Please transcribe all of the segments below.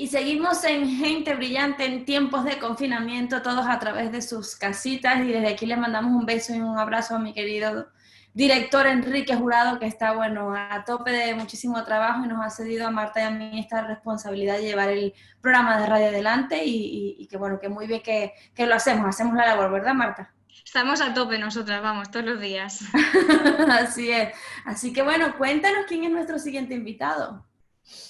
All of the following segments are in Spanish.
Y seguimos en Gente Brillante en tiempos de confinamiento, todos a través de sus casitas. Y desde aquí les mandamos un beso y un abrazo a mi querido director Enrique Jurado, que está, bueno, a tope de muchísimo trabajo y nos ha cedido a Marta y a mí esta responsabilidad de llevar el programa de radio adelante y que, bueno, que muy bien que lo hacemos la labor, ¿verdad, Marta? Estamos a tope nosotras, vamos, todos los días. Así es. Así que, bueno, cuéntanos quién es nuestro siguiente invitado.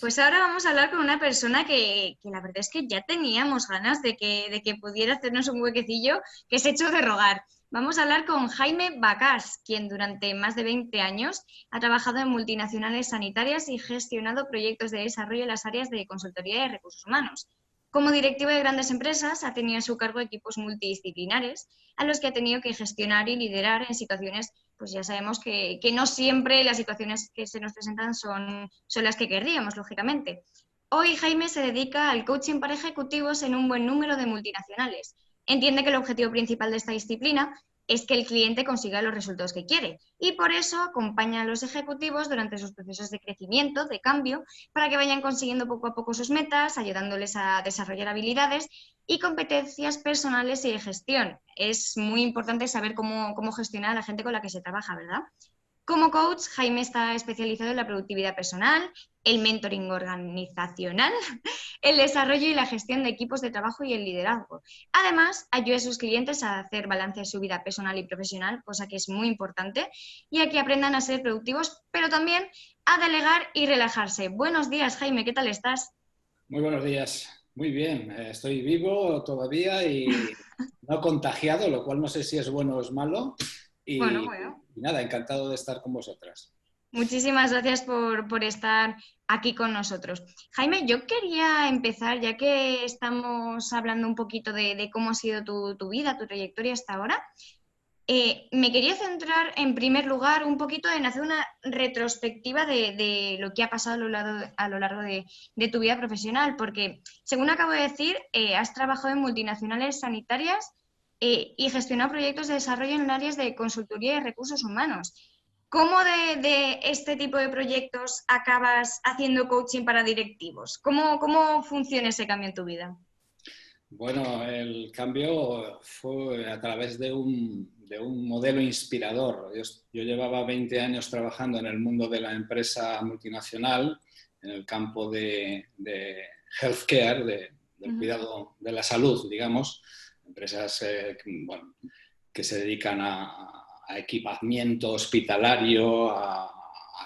Pues ahora vamos a hablar con una persona que la verdad es que ya teníamos ganas de que pudiera hacernos un huequecillo, que es hecho de rogar. Vamos a hablar con Jaime Bacás, quien durante más de 20 años ha trabajado en multinacionales sanitarias y gestionado proyectos de desarrollo en las áreas de consultoría y recursos humanos. Como directivo de grandes empresas, ha tenido a su cargo equipos multidisciplinares a los que ha tenido que gestionar y liderar en situaciones, pues ya sabemos que no siempre las situaciones que se nos presentan son las que querríamos, lógicamente. Hoy Jaime se dedica al coaching para ejecutivos en un buen número de multinacionales. Entiende que el objetivo principal de esta disciplina es que el cliente consiga los resultados que quiere y por eso acompaña a los ejecutivos durante sus procesos de crecimiento, de cambio, para que vayan consiguiendo poco a poco sus metas, ayudándoles a desarrollar habilidades y competencias personales y de gestión. Es muy importante saber cómo gestionar a la gente con la que se trabaja, ¿verdad? Como coach, Jaime está especializado en la productividad personal, el mentoring organizacional, el desarrollo y la gestión de equipos de trabajo y el liderazgo. Además, ayuda a sus clientes a hacer balance de su vida personal y profesional, cosa que es muy importante, y a que aprendan a ser productivos, pero también a delegar y relajarse. Buenos días, Jaime, ¿qué tal estás? Muy buenos días. Muy bien. Estoy vivo todavía y no contagiado, lo cual no sé si es bueno o es malo. Bueno, Y, bueno. y nada, encantado de estar con vosotras. Muchísimas gracias por estar aquí con nosotros. Jaime, yo quería empezar, ya que estamos hablando un poquito de cómo ha sido tu vida, tu trayectoria hasta ahora. Me quería centrar en primer lugar un poquito en hacer una retrospectiva de lo que ha pasado a lo largo de tu vida profesional, porque según acabo de decir, has trabajado en multinacionales sanitarias y gestionado proyectos de desarrollo en áreas de consultoría y recursos humanos. ¿Cómo de este tipo de proyectos acabas haciendo coaching para directivos? ¿Cómo funciona ese cambio en tu vida? Bueno, el cambio fue a través de un modelo inspirador. Yo llevaba 20 años trabajando en el mundo de la empresa multinacional, en el campo de healthcare, del Uh-huh. cuidado de la salud, digamos, empresas bueno, que se dedican a equipamiento hospitalario, a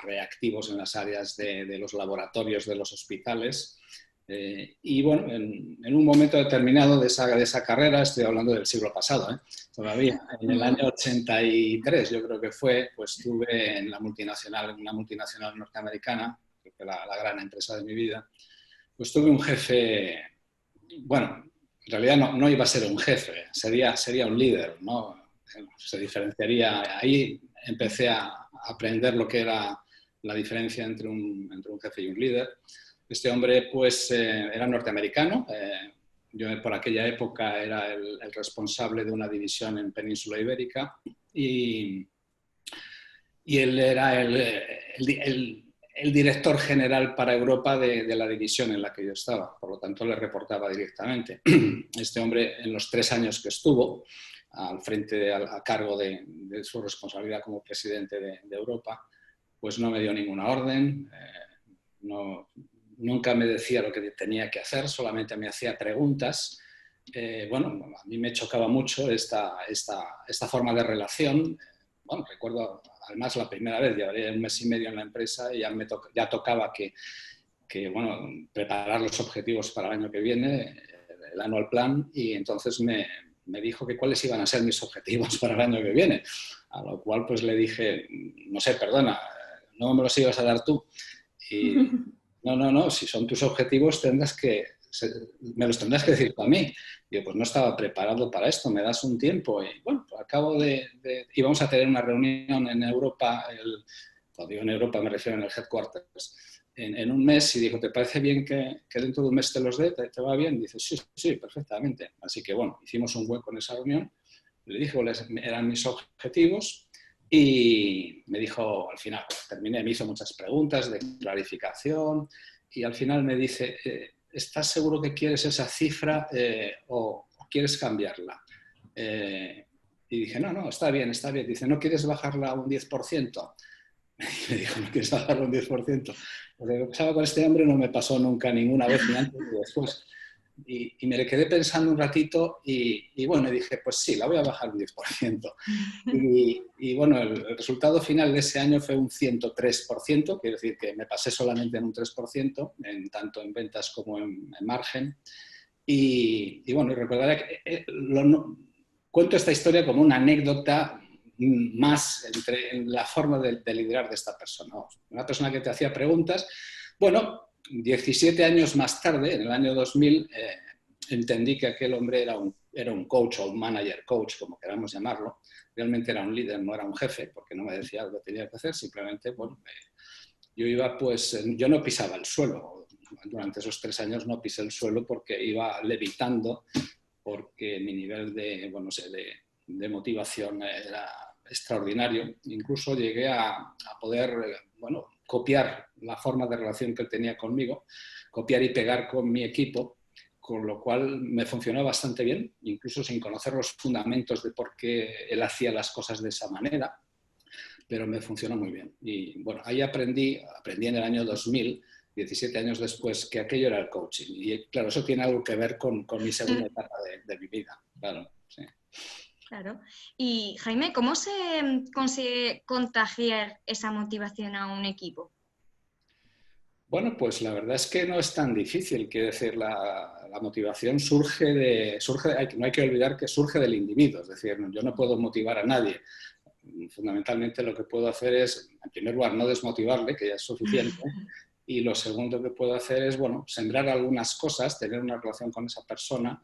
reactivos en las áreas de los laboratorios de los hospitales. Y bueno, en un momento determinado de esa carrera, estoy hablando del siglo pasado, todavía, en el año 83 yo creo que fue, pues estuve en una multinacional norteamericana, que fue la gran empresa de mi vida, pues tuve un jefe, bueno, en realidad no iba a ser un jefe, sería un líder, ¿no? Se diferenciaría, ahí empecé a aprender lo que era la diferencia entre un jefe y un líder. Este hombre pues era norteamericano, yo por aquella época era el responsable de una división en Península Ibérica y él era el director general para Europa de la división en la que yo estaba, por lo tanto le reportaba directamente. Este hombre en los 3 años que estuvo al frente, a cargo de su responsabilidad como presidente de Europa, pues no me dio ninguna orden, nunca me decía lo que tenía que hacer, solamente me hacía preguntas. Bueno, a mí me chocaba mucho esta forma de relación. Bueno, recuerdo además la primera vez, llevaré 1 mes y medio en la empresa y ya tocaba bueno, preparar los objetivos para el año que viene, el annual plan, y entonces me dijo que cuáles iban a ser mis objetivos para el año que viene. A lo cual pues le dije, no sé, perdona, no me los ibas a dar tú. Y no, si son tus objetivos me los tendrás que decir tú a mí. Y yo, pues no estaba preparado para esto, me das un tiempo. Y bueno, pues íbamos a tener una reunión en Europa, cuando digo en Europa me refiero en el headquarters, en 1 mes, y dijo, ¿te parece bien que dentro de 1 mes te los dé? ¿Te va bien? Y dice, sí, perfectamente. Así que bueno, hicimos un hueco en esa reunión, le dije cuáles eran mis objetivos y me dijo, al final, terminé, me hizo muchas preguntas de clarificación y al final me dice, ¿estás seguro que quieres esa cifra o quieres cambiarla? Y dije, no, está bien, está bien. Dice, ¿no quieres bajarla a un 10%? Y me dijo, ¿no quieres bajarla a un 10%? Lo que pasaba con este hombre no me pasó nunca ninguna vez, ni antes ni después. Y me le quedé pensando un ratito y bueno, dije, pues sí, la voy a bajar un 10%. Y bueno, el resultado final de ese año fue un 103%, quiere decir que me pasé solamente en un 3%, tanto en ventas como en margen. Y bueno, recordaré que cuento esta historia como una anécdota más en la forma de liderar de esta persona. Una persona que te hacía preguntas. Bueno, 17 años más tarde, en el año 2000, entendí que aquel hombre era un coach o un manager coach, como queramos llamarlo. Realmente era un líder, no era un jefe, porque no me decía lo que tenía que hacer, simplemente, bueno, yo no pisaba el suelo. Durante esos 3 años no pisé el suelo porque iba levitando, porque mi nivel de motivación era extraordinario. Incluso llegué a poder, copiar la forma de relación que él tenía conmigo, copiar y pegar con mi equipo, con lo cual me funcionó bastante bien, incluso sin conocer los fundamentos de por qué él hacía las cosas de esa manera, pero me funcionó muy bien. Y bueno, ahí aprendí en el año 2000, 17 años después, que aquello era el coaching. Y claro, eso tiene algo que ver con mi segunda etapa de mi vida. Claro, sí. Claro. Y Jaime, ¿cómo se consigue contagiar esa motivación a un equipo? Bueno, pues la verdad es que no es tan difícil. Quiero decir, la motivación no hay que olvidar que surge del individuo. Es decir, yo no puedo motivar a nadie. Fundamentalmente lo que puedo hacer es, en primer lugar, no desmotivarle, que ya es suficiente. Y lo segundo que puedo hacer es, sembrar algunas cosas, tener una relación con esa persona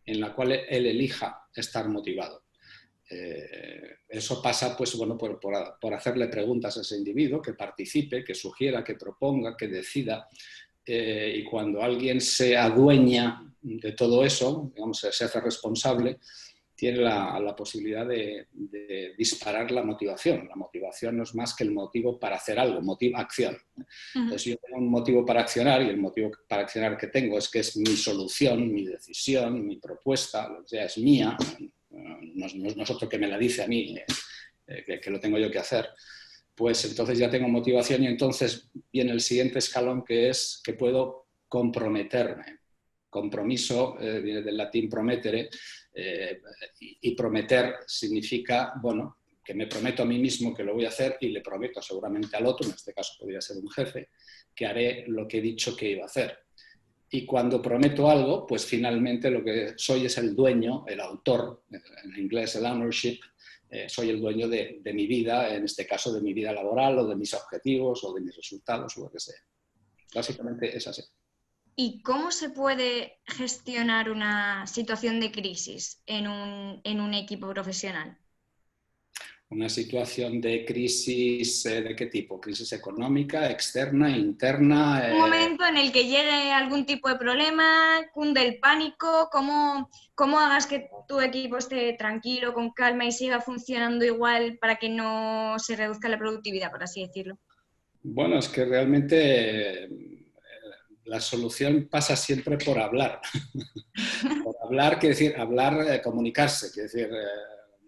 en la cual él elija estar motivado. Eso pasa por hacerle preguntas a ese individuo, que participe, que sugiera, que proponga, que decida. Y cuando alguien se adueña de todo eso, digamos, se hace responsable, tiene la posibilidad de disparar la motivación. La motivación no es más que el motivo para hacer algo, acción. Entonces, yo tengo un motivo para accionar, y el motivo para accionar que tengo es que es mi solución, mi decisión, mi propuesta, o sea, es mía, no es otro que me la dice a mí, que lo tengo yo que hacer. Pues entonces ya tengo motivación y entonces viene el siguiente escalón, que es que puedo comprometerme. Compromiso viene del latín promettere, y prometer significa, que me prometo a mí mismo que lo voy a hacer y le prometo seguramente al otro, en este caso podría ser un jefe, que haré lo que he dicho que iba a hacer. Y cuando prometo algo, pues finalmente lo que soy es el dueño, el autor, en inglés el ownership, soy el dueño de mi vida, en este caso de mi vida laboral o de mis objetivos o de mis resultados o lo que sea. Básicamente es así. ¿Y cómo se puede gestionar una situación de crisis en un equipo profesional? Una situación de crisis, ¿de qué tipo? ¿Crisis económica, externa, interna? Un momento en el que llegue algún tipo de problema, cunde el pánico, ¿cómo hagas que tu equipo esté tranquilo, con calma y siga funcionando igual para que no se reduzca la productividad, por así decirlo? Bueno, es que realmente la solución pasa siempre por hablar. Por hablar, quiere decir, hablar, comunicarse, quiere decir,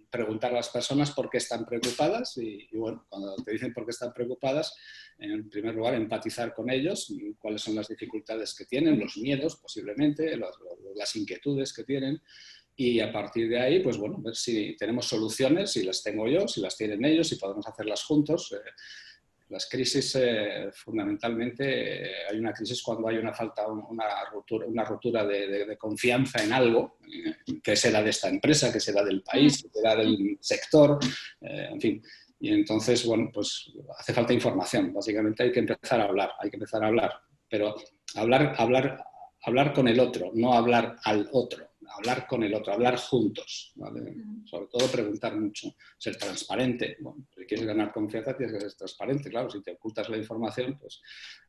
preguntar a las personas por qué están preocupadas y cuando te dicen por qué están preocupadas, en primer lugar, empatizar con ellos, cuáles son las dificultades que tienen, los miedos posiblemente, las inquietudes que tienen, y a partir de ahí, pues ver si tenemos soluciones, si las tengo yo, si las tienen ellos, si podemos hacerlas juntos. Las crisis, fundamentalmente, hay una crisis cuando hay una ruptura de confianza en algo, que será de esta empresa, que será del país, que será del sector, en fin. Y entonces, pues hace falta información. Básicamente hay que empezar a hablar, pero hablar con el otro, no hablar al otro. Hablar con el otro, hablar juntos, ¿vale? Sobre todo preguntar mucho, ser transparente. Si quieres ganar confianza tienes que ser transparente, claro, si te ocultas la información pues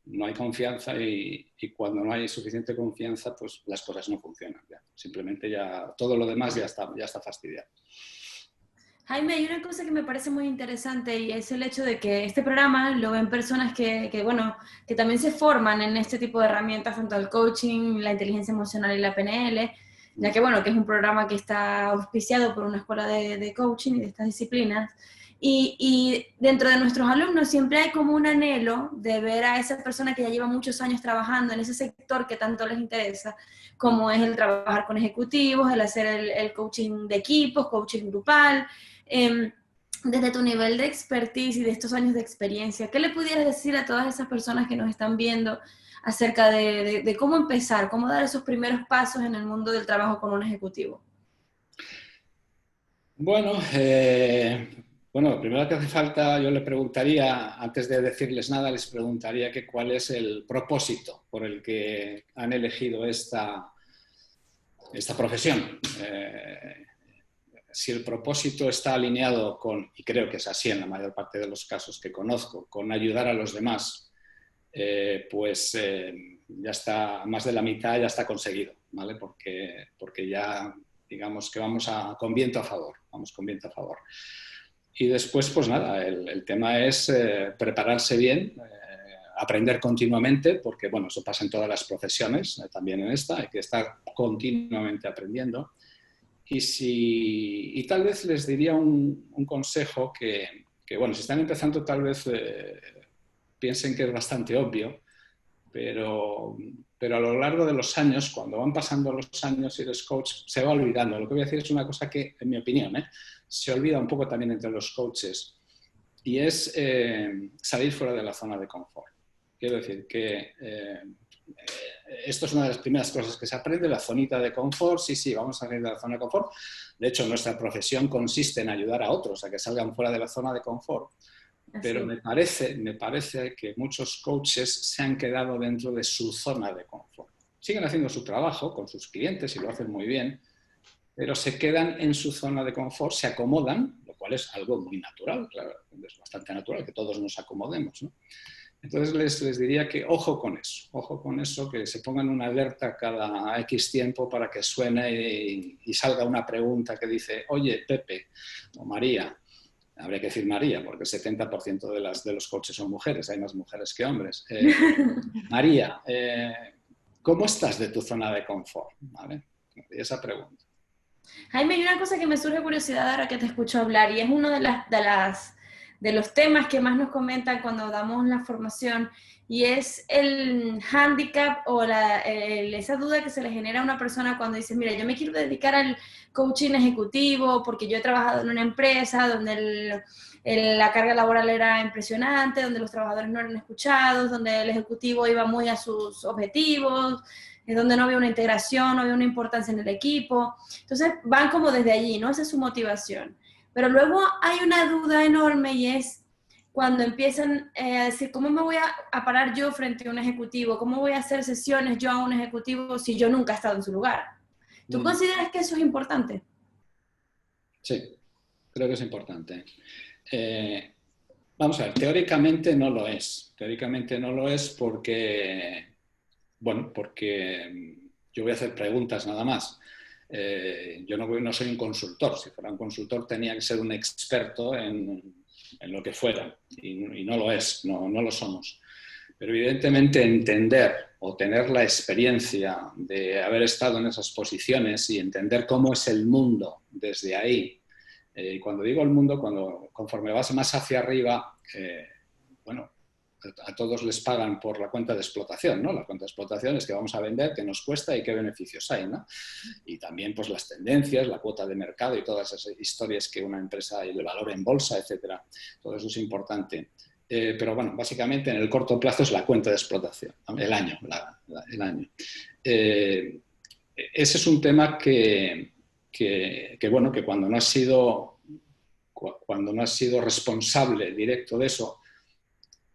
no hay confianza y cuando no hay suficiente confianza pues las cosas no funcionan ya. Simplemente ya todo lo demás ya está fastidiado. Jaime, hay una cosa que me parece muy interesante y es el hecho de que este programa lo ven personas bueno, que también se forman en este tipo de herramientas, tanto el coaching, la inteligencia emocional y la PNL, ya que, bueno, que es un programa que está auspiciado por una escuela de coaching y de estas disciplinas. Y dentro de nuestros alumnos siempre hay como un anhelo de ver a esa persona que ya lleva muchos años trabajando en ese sector que tanto les interesa, como es el trabajar con ejecutivos, el hacer el coaching de equipos, coaching grupal. Desde tu nivel de expertise y de estos años de experiencia, ¿qué le pudieras decir a todas esas personas que nos están viendo acerca de cómo empezar, cómo dar esos primeros pasos en el mundo del trabajo con un ejecutivo? Bueno, bueno, primero que hace falta, yo le preguntaría, antes de decirles nada, les preguntaría que cuál es el propósito por el que han elegido esta profesión. Si el propósito está alineado con, y creo que es así en la mayor parte de los casos que conozco, con ayudar a los demás, pues ya está, más de la mitad ya está conseguido, ¿vale? Porque ya, digamos que vamos con viento a favor, vamos con viento a favor. Y después, pues nada, el tema es prepararse bien, aprender continuamente, porque bueno, eso pasa en todas las profesiones, también en esta, hay que estar continuamente aprendiendo. Y tal vez les diría un consejo que, bueno, si están empezando tal vez piensen que es bastante obvio, pero a lo largo de los años, cuando van pasando los años y eres coach, se va olvidando. Lo que voy a decir es una cosa que, en mi opinión, se olvida un poco también entre los coaches, y es salir fuera de la zona de confort. Quiero decir que esto es una de las primeras cosas que se aprende, la zonita de confort. Sí, vamos a salir de la zona de confort. De hecho, nuestra profesión consiste en ayudar a otros a que salgan fuera de la zona de confort. Pero me parece que muchos coaches se han quedado dentro de su zona de confort. Siguen haciendo su trabajo con sus clientes y lo hacen muy bien, pero se quedan en su zona de confort, se acomodan, lo cual es algo muy natural, claro, es bastante natural que todos nos acomodemos, ¿no? Entonces les diría que ojo con eso, que se pongan una alerta cada X tiempo para que suene y salga una pregunta que dice, oye, Pepe o María. Habría que decir María, porque el 70% de los coaches son mujeres, hay más mujeres que hombres. María, ¿cómo estás de tu zona de confort? ¿Vale? Y esa pregunta. Jaime, hay una cosa que me surge curiosidad ahora que te escucho hablar y es uno de los temas que más nos comentan cuando damos la formación y es el hándicap o esa duda que se le genera a una persona cuando dice, mira, yo me quiero dedicar al coaching ejecutivo porque yo he trabajado en una empresa donde la carga laboral era impresionante, donde los trabajadores no eran escuchados, donde el ejecutivo iba muy a sus objetivos, donde no había una integración, no había una importancia en el equipo. Entonces van como desde allí, ¿no? Esa es su motivación. Pero luego hay una duda enorme y es cuando empiezan a decir, ¿cómo me voy a parar yo frente a un ejecutivo? ¿Cómo voy a hacer sesiones yo a un ejecutivo si yo nunca he estado en su lugar? ¿Tú consideras que eso es importante? Sí, creo que es importante. Vamos a ver, teóricamente no lo es. Teóricamente no lo es porque, bueno, porque yo voy a hacer preguntas nada más. Yo no soy un consultor. Si fuera un consultor tenía que ser un experto en lo que fuera y no lo es, no lo somos. Pero evidentemente entender o tener la experiencia de haber estado en esas posiciones y entender cómo es el mundo desde ahí. Y cuando digo el mundo, conforme vas más hacia arriba, bueno, a todos les pagan por la cuenta de explotación, ¿no? La cuenta de explotación es que vamos a vender, qué nos cuesta y qué beneficios hay, ¿no? Y también pues las tendencias, la cuota de mercado y todas esas historias que una empresa y el valor en bolsa, etcétera. Todo eso es importante. Pero bueno, básicamente en el corto plazo es la cuenta de explotación, ¿no? El año. El año. Ese es un tema que bueno, que cuando no has sido responsable directo de eso,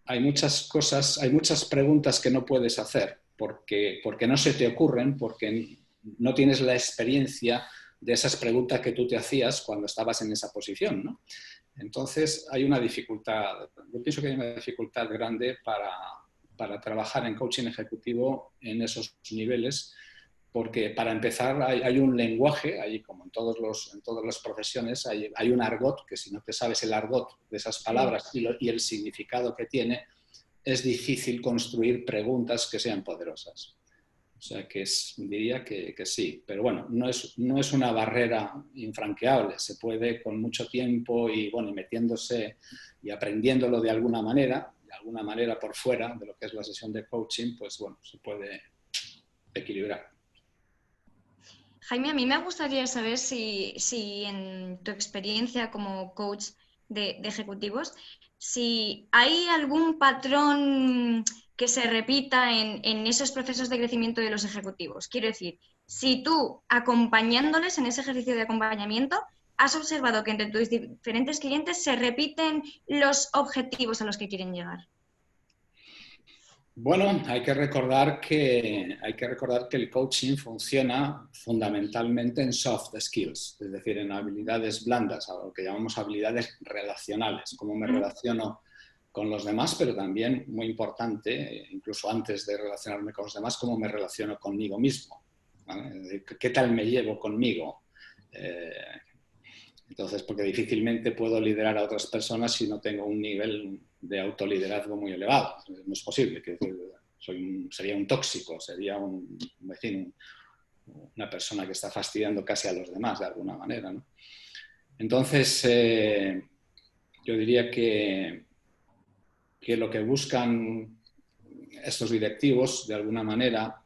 hay muchas cosas, hay muchas preguntas que no puedes hacer porque no se te ocurren, porque no tienes la experiencia de esas preguntas que tú te hacías cuando estabas en esa posición, ¿no? Entonces hay una dificultad, yo pienso que hay una dificultad grande para trabajar en coaching ejecutivo en esos niveles, porque para empezar hay un lenguaje, como en todas las profesiones, hay un argot, que si no te sabes el argot de esas palabras y el significado que tiene, es difícil construir preguntas que sean poderosas. O sea que diría que sí, pero bueno, no es una barrera infranqueable, se puede con mucho tiempo y metiéndose y aprendiéndolo de alguna manera por fuera de lo que es la sesión de coaching, pues bueno, se puede equilibrar. Jaime, a mí me gustaría saber si en tu experiencia como coach de ejecutivos, si hay algún patrón que se repita en esos procesos de crecimiento de los ejecutivos. Quiero decir, si tú, acompañándoles en ese ejercicio de acompañamiento, has observado que entre tus diferentes clientes se repiten los objetivos a los que quieren llegar. Bueno, hay que recordar que el coaching funciona fundamentalmente en soft skills, es decir, en habilidades blandas, a lo que llamamos habilidades relacionales, cómo me relaciono con los demás, pero también, muy importante, incluso antes de relacionarme con los demás, cómo me relaciono conmigo mismo, ¿vale? ¿Qué tal me llevo conmigo? Entonces, porque difícilmente puedo liderar a otras personas si no tengo un nivel de autoliderazgo muy elevado. No es posible, sería un tóxico, sería un vecino, una persona que está fastidiando casi a los demás de alguna manera, ¿no? Entonces, yo diría que lo que buscan estos directivos, de alguna manera,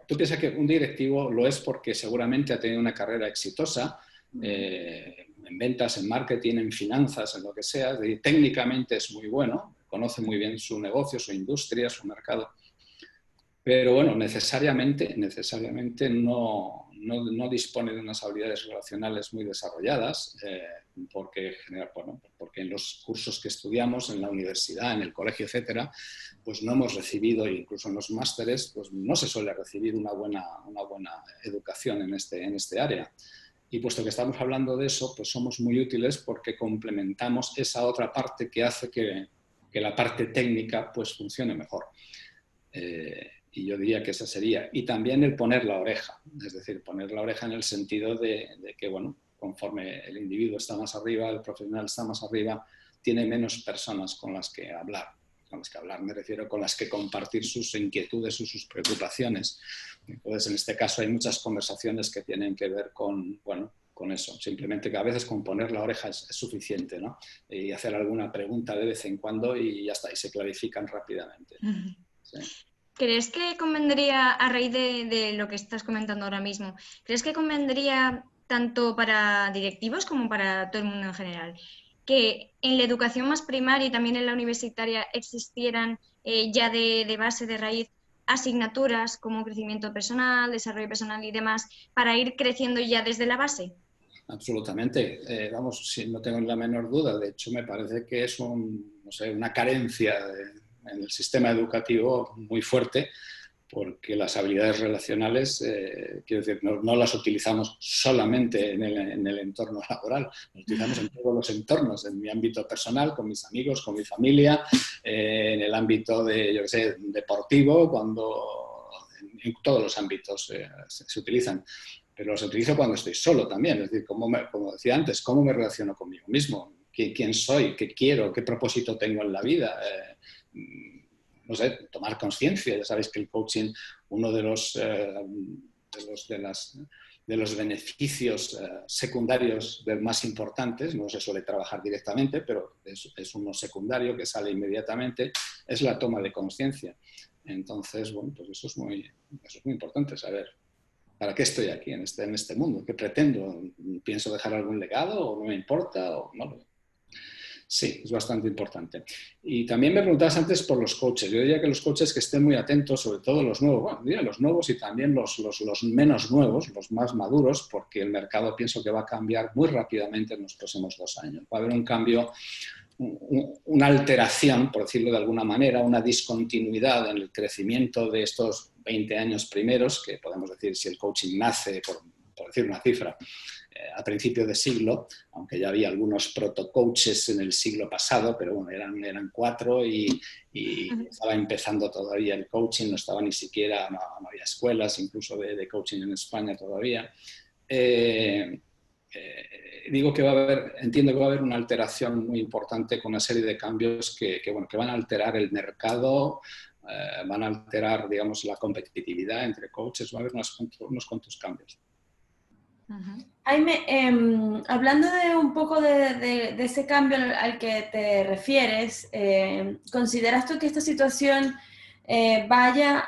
tú piensas que un directivo lo es porque seguramente ha tenido una carrera exitosa en ventas, en marketing, en finanzas, en lo que sea. Técnicamente es muy bueno, conoce muy bien su negocio, su industria, su mercado. Pero bueno, necesariamente no dispone de unas habilidades relacionales muy desarrolladas, porque en los cursos que estudiamos en la universidad, en el colegio, etcétera, pues no hemos recibido, incluso en los másteres, pues no se suele recibir una buena educación en este área. Y puesto que estamos hablando de eso, pues somos muy útiles porque complementamos esa otra parte que hace que la parte técnica pues funcione mejor. Y yo diría que esa sería. Y también el poner la oreja, es decir, poner la oreja en el sentido de que, bueno, conforme el individuo está más arriba, el profesional está más arriba, tiene menos personas con las que hablar. Con las que hablar me refiero con las que compartir sus inquietudes o sus preocupaciones. Entonces, en este caso hay muchas conversaciones que tienen que ver con eso. Simplemente que a veces con poner la oreja es suficiente, ¿no? Y hacer alguna pregunta de vez en cuando y ya está, y se clarifican rápidamente. Sí. ¿Crees que convendría, a raíz de lo que estás comentando ahora mismo, crees que convendría tanto para directivos como para todo el mundo en general, que en la educación más primaria y también en la universitaria existieran ya de base, de raíz, asignaturas como crecimiento personal, desarrollo personal y demás, para ir creciendo ya desde la base? Absolutamente. No tengo la menor duda. De hecho, me parece que es una carencia en el sistema educativo muy fuerte, porque las habilidades relacionales, quiero decir, no las utilizamos solamente en el entorno laboral, las utilizamos en todos los entornos, en mi ámbito personal, con mis amigos, con mi familia, en el ámbito deportivo, en todos los ámbitos se utilizan. Pero los utilizo cuando estoy solo también, es decir, como decía antes, cómo me relaciono conmigo mismo, quién soy, qué quiero, qué propósito tengo en la vida. No sé, tomar conciencia. Ya sabéis que el coaching, uno de los beneficios secundarios más importantes, no se suele trabajar directamente, pero es uno secundario que sale inmediatamente, es la toma de conciencia. Entonces, bueno, pues eso es muy importante, saber para qué estoy aquí en este mundo, qué pretendo, pienso dejar algún legado o no me importa o no. Sí, es bastante importante. Y también me preguntabas antes por los coaches. Yo diría que los coaches que estén muy atentos, sobre todo los nuevos, bueno, diría los nuevos y también los menos nuevos, los más maduros, porque el mercado pienso que va a cambiar muy rápidamente en los próximos 2 años. Va a haber un cambio, una alteración, por decirlo de alguna manera, una discontinuidad en el crecimiento de estos 20 años primeros, que podemos decir si el coaching nace, por decir una cifra, a principio de siglo, aunque ya había algunos proto-coaches en el siglo pasado, pero bueno, eran 4 y estaba empezando todavía el coaching, no estaba ni siquiera, no había escuelas incluso de coaching en España todavía. Digo que entiendo que va a haber una alteración muy importante con una serie de cambios que van a alterar el mercado, van a alterar, digamos, la competitividad entre coaches, va a haber unos cuantos cambios. Jaime, hablando de un poco de ese cambio al que te refieres, ¿consideras tú que esta situación vaya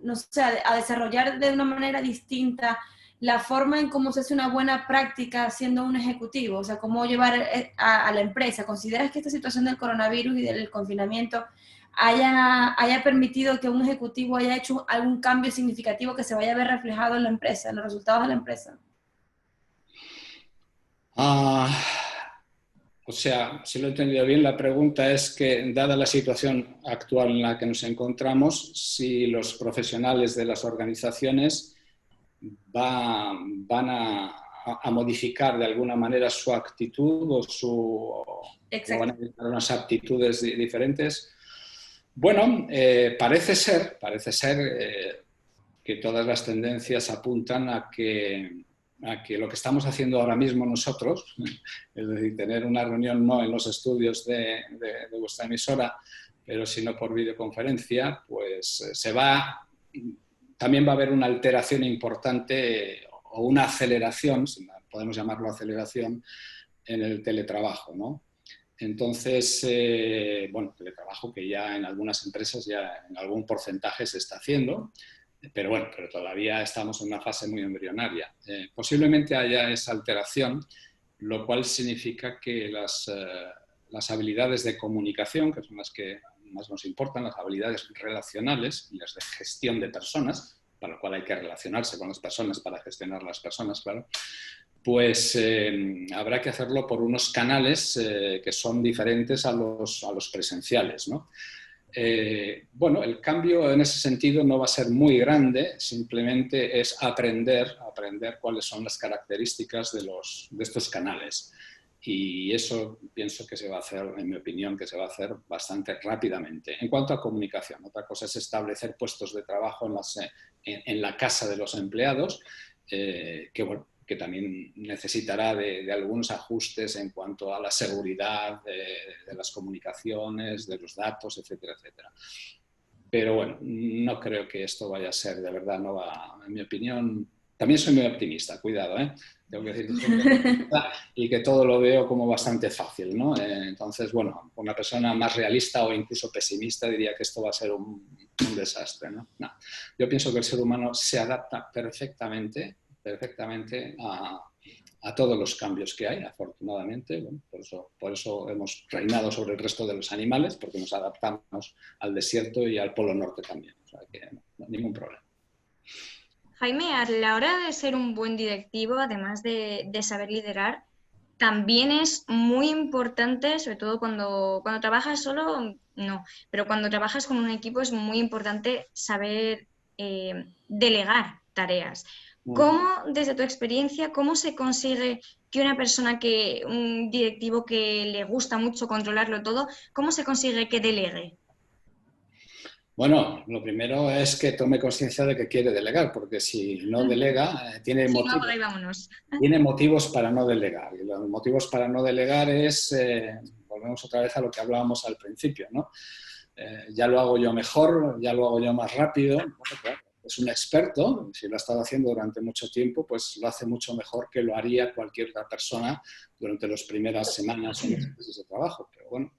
no sé, a desarrollar de una manera distinta la forma en cómo se hace una buena práctica siendo un ejecutivo? O sea, cómo llevar a la empresa. ¿Consideras que esta situación del coronavirus y del confinamiento haya permitido que un ejecutivo haya hecho algún cambio significativo que se vaya a ver reflejado en la empresa, en los resultados de la empresa? O sea, si lo he entendido bien, la pregunta es que, dada la situación actual en la que nos encontramos, si los profesionales de las organizaciones van a modificar de alguna manera su actitud o van a tener unas aptitudes diferentes. Bueno, parece ser que todas las tendencias apuntan a que lo que estamos haciendo ahora mismo nosotros, es decir, tener una reunión no en los estudios de vuestra emisora, pero sino por videoconferencia, pues también va a haber una alteración importante o una aceleración, si podemos llamarlo aceleración, en el teletrabajo, ¿no? Entonces, teletrabajo que ya en algunas empresas ya en algún porcentaje se está haciendo, pero todavía estamos en una fase muy embrionaria. Posiblemente haya esa alteración, lo cual significa que las habilidades de comunicación, que son las que más nos importan, las habilidades relacionales y las de gestión de personas, para lo cual hay que relacionarse con las personas para gestionar las personas, claro, pues habrá que hacerlo por unos canales que son diferentes a los presenciales, ¿no? El cambio en ese sentido no va a ser muy grande, simplemente es aprender cuáles son las características de estos canales. Y eso pienso que se va a hacer, en mi opinión, que se va a hacer bastante rápidamente. En cuanto a comunicación, otra cosa es establecer puestos de trabajo en la casa de los empleados, que también necesitará de algunos ajustes en cuanto a la seguridad de las comunicaciones, de los datos, etcétera, etcétera. Pero bueno, no creo que esto vaya a ser, de verdad, no va, en mi opinión. También soy muy optimista, cuidado, tengo que decir que soy muy optimista y que todo lo veo como bastante fácil, ¿no? Entonces, bueno, una persona más realista o incluso pesimista diría que esto va a ser un desastre, ¿no? No. Yo pienso que el ser humano se adapta perfectamente a todos los cambios que hay, afortunadamente. Bueno, por eso hemos reinado sobre el resto de los animales, porque nos adaptamos al desierto y al Polo Norte también. O sea que no, ningún problema. Jaime, a la hora de ser un buen directivo, además de saber liderar, también es muy importante, sobre todo cuando trabajas solo, no, pero cuando trabajas con un equipo es muy importante saber delegar tareas. ¿Cómo, desde tu experiencia, cómo se consigue que un directivo que le gusta mucho controlarlo todo, cómo se consigue que delegue? Bueno, lo primero es que tome conciencia de que quiere delegar, porque si no delega, tiene motivos para no delegar. Y los motivos para no delegar volvemos otra vez a lo que hablábamos al principio, ¿no? Ya lo hago yo mejor, ya lo hago yo más rápido. Bueno, claro, es un experto, si lo ha estado haciendo durante mucho tiempo, pues lo hace mucho mejor que lo haría cualquier otra persona durante las primeras semanas o meses de trabajo. Pero bueno,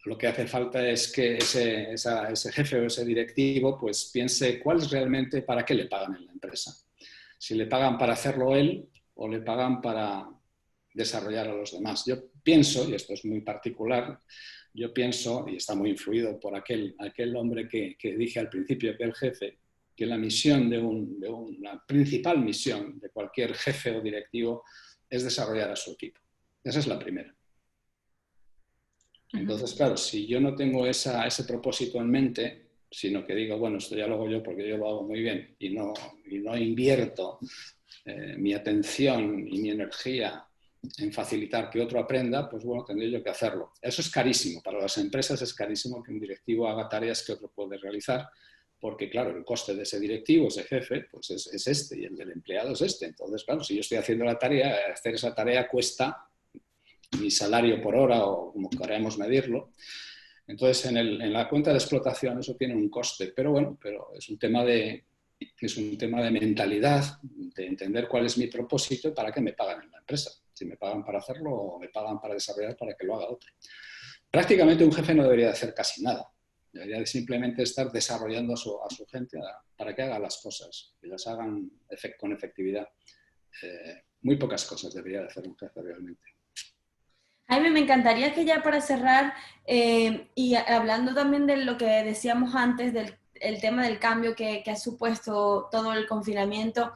lo que hace falta es que ese jefe o ese directivo pues piense cuál es realmente para qué le pagan en la empresa. Si le pagan para hacerlo él o le pagan para desarrollar a los demás. Yo pienso, y esto es muy particular, yo pienso, y está muy influido por aquel hombre que dije al principio, aquel jefe, que la misión la principal misión de cualquier jefe o directivo es desarrollar a su equipo. Esa es la primera. Entonces, claro, si yo no tengo ese propósito en mente, sino que digo, bueno, esto ya lo hago yo porque yo lo hago muy bien y no invierto mi atención y mi energía en facilitar que otro aprenda, pues bueno, tendría yo que hacerlo. Eso es carísimo. Para las empresas es carísimo que un directivo haga tareas que otro puede realizar, porque claro, el coste de ese directivo, ese jefe, pues es este, y el del empleado es este. Entonces, claro, si yo estoy haciendo la tarea, hacer esa tarea cuesta mi salario por hora o como queramos medirlo. Entonces, en la cuenta de explotación eso tiene un coste, pero bueno, es un tema de mentalidad, de entender cuál es mi propósito y para qué me pagan en la empresa. Si me pagan para hacerlo o me pagan para desarrollar para que lo haga otro. Prácticamente un jefe no debería hacer casi nada. Debería simplemente estar desarrollando a su gente para que haga las cosas y las hagan con efectividad. Muy pocas cosas debería de hacer un jefe realmente. Jaime, me encantaría que ya para cerrar, y hablando también de lo que decíamos antes, el tema del cambio que ha supuesto todo el confinamiento,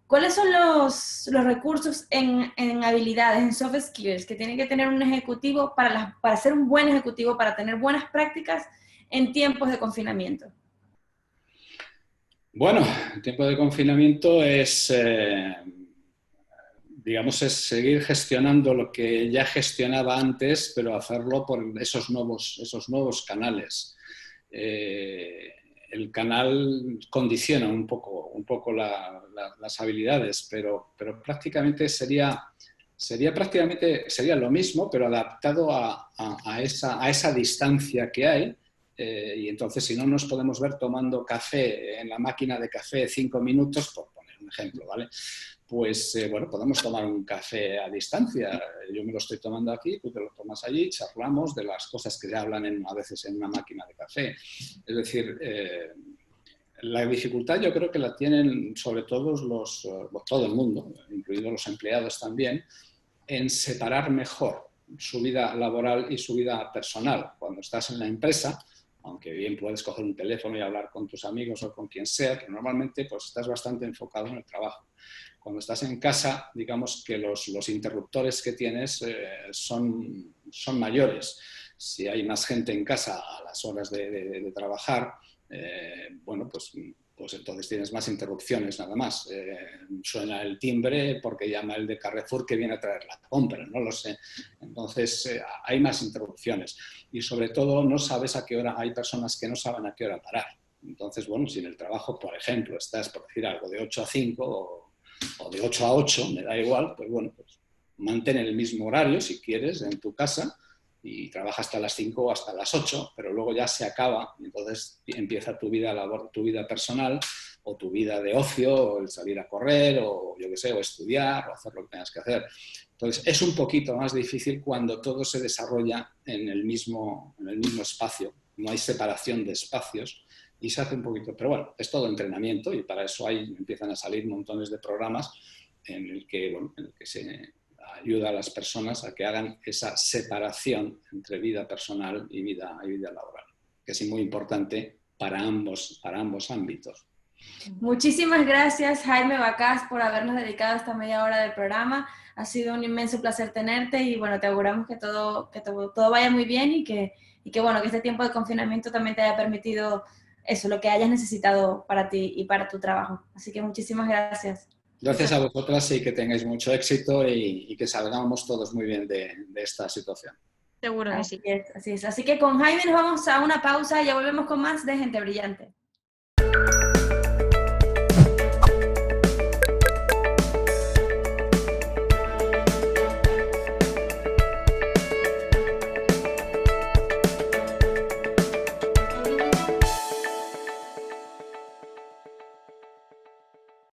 ¿cuáles son los recursos en habilidades, en soft skills, que tiene que tener un ejecutivo para ser un buen ejecutivo, para tener buenas prácticas en tiempos de confinamiento? Bueno, el tiempo de confinamiento es, digamos, es seguir gestionando lo que ya gestionaba antes, pero hacerlo por esos nuevos canales. El canal condiciona un poco las habilidades, pero prácticamente sería lo mismo, pero adaptado a esa distancia que hay. Y entonces, si no nos podemos ver tomando café en la máquina de café 5 minutos, por poner un ejemplo, ¿vale? Pues, bueno, podemos tomar un café a distancia. Yo me lo estoy tomando aquí, tú te lo tomas allí, charlamos de las cosas que se hablan a veces en una máquina de café. Es decir, la dificultad yo creo que la tienen sobre todo todo el mundo, incluidos los empleados también, en separar mejor su vida laboral y su vida personal. Cuando estás en la empresa, aunque bien puedes coger un teléfono y hablar con tus amigos o con quien sea, pero normalmente pues, estás bastante enfocado en el trabajo. Cuando estás en casa, digamos que los interruptores que tienes son mayores. Si hay más gente en casa a las horas de trabajar, bueno, pues entonces tienes más interrupciones nada más. Suena el timbre porque llama el de Carrefour que viene a traer la compra, no lo sé. Entonces hay más interrupciones y sobre todo no sabes a qué hora, hay personas que no saben a qué hora parar. Entonces, bueno, si en el trabajo, por ejemplo, estás, por decir algo, de 8 a 5 o de 8 a 8, me da igual, pues bueno, pues mantén el mismo horario si quieres en tu casa y trabaja hasta las 5 o hasta las 8, pero luego ya se acaba y entonces empieza tu vida personal o tu vida de ocio, o el salir a correr, o yo qué sé, o estudiar, o hacer lo que tengas que hacer. Entonces es un poquito más difícil cuando todo se desarrolla en el mismo espacio, no hay separación de espacios y se hace un poquito, pero bueno, es todo entrenamiento y para eso empiezan a salir montones de programas en el que se ayuda a las personas a que hagan esa separación entre vida personal y vida laboral, que es muy importante para ambos ámbitos. Muchísimas gracias, Jaime Bacás, por habernos dedicado esta media hora del programa. Ha sido un inmenso placer tenerte y bueno, te auguramos que todo vaya muy bien y que bueno, que este tiempo de confinamiento también te haya permitido eso, lo que hayas necesitado para ti y para tu trabajo. Así que muchísimas gracias. Gracias a vosotras y que tengáis mucho éxito y que salgamos todos muy bien de esta situación. Seguro que sí. Así es. Así que con Jaime nos vamos a una pausa y ya volvemos con más de Gente Brillante.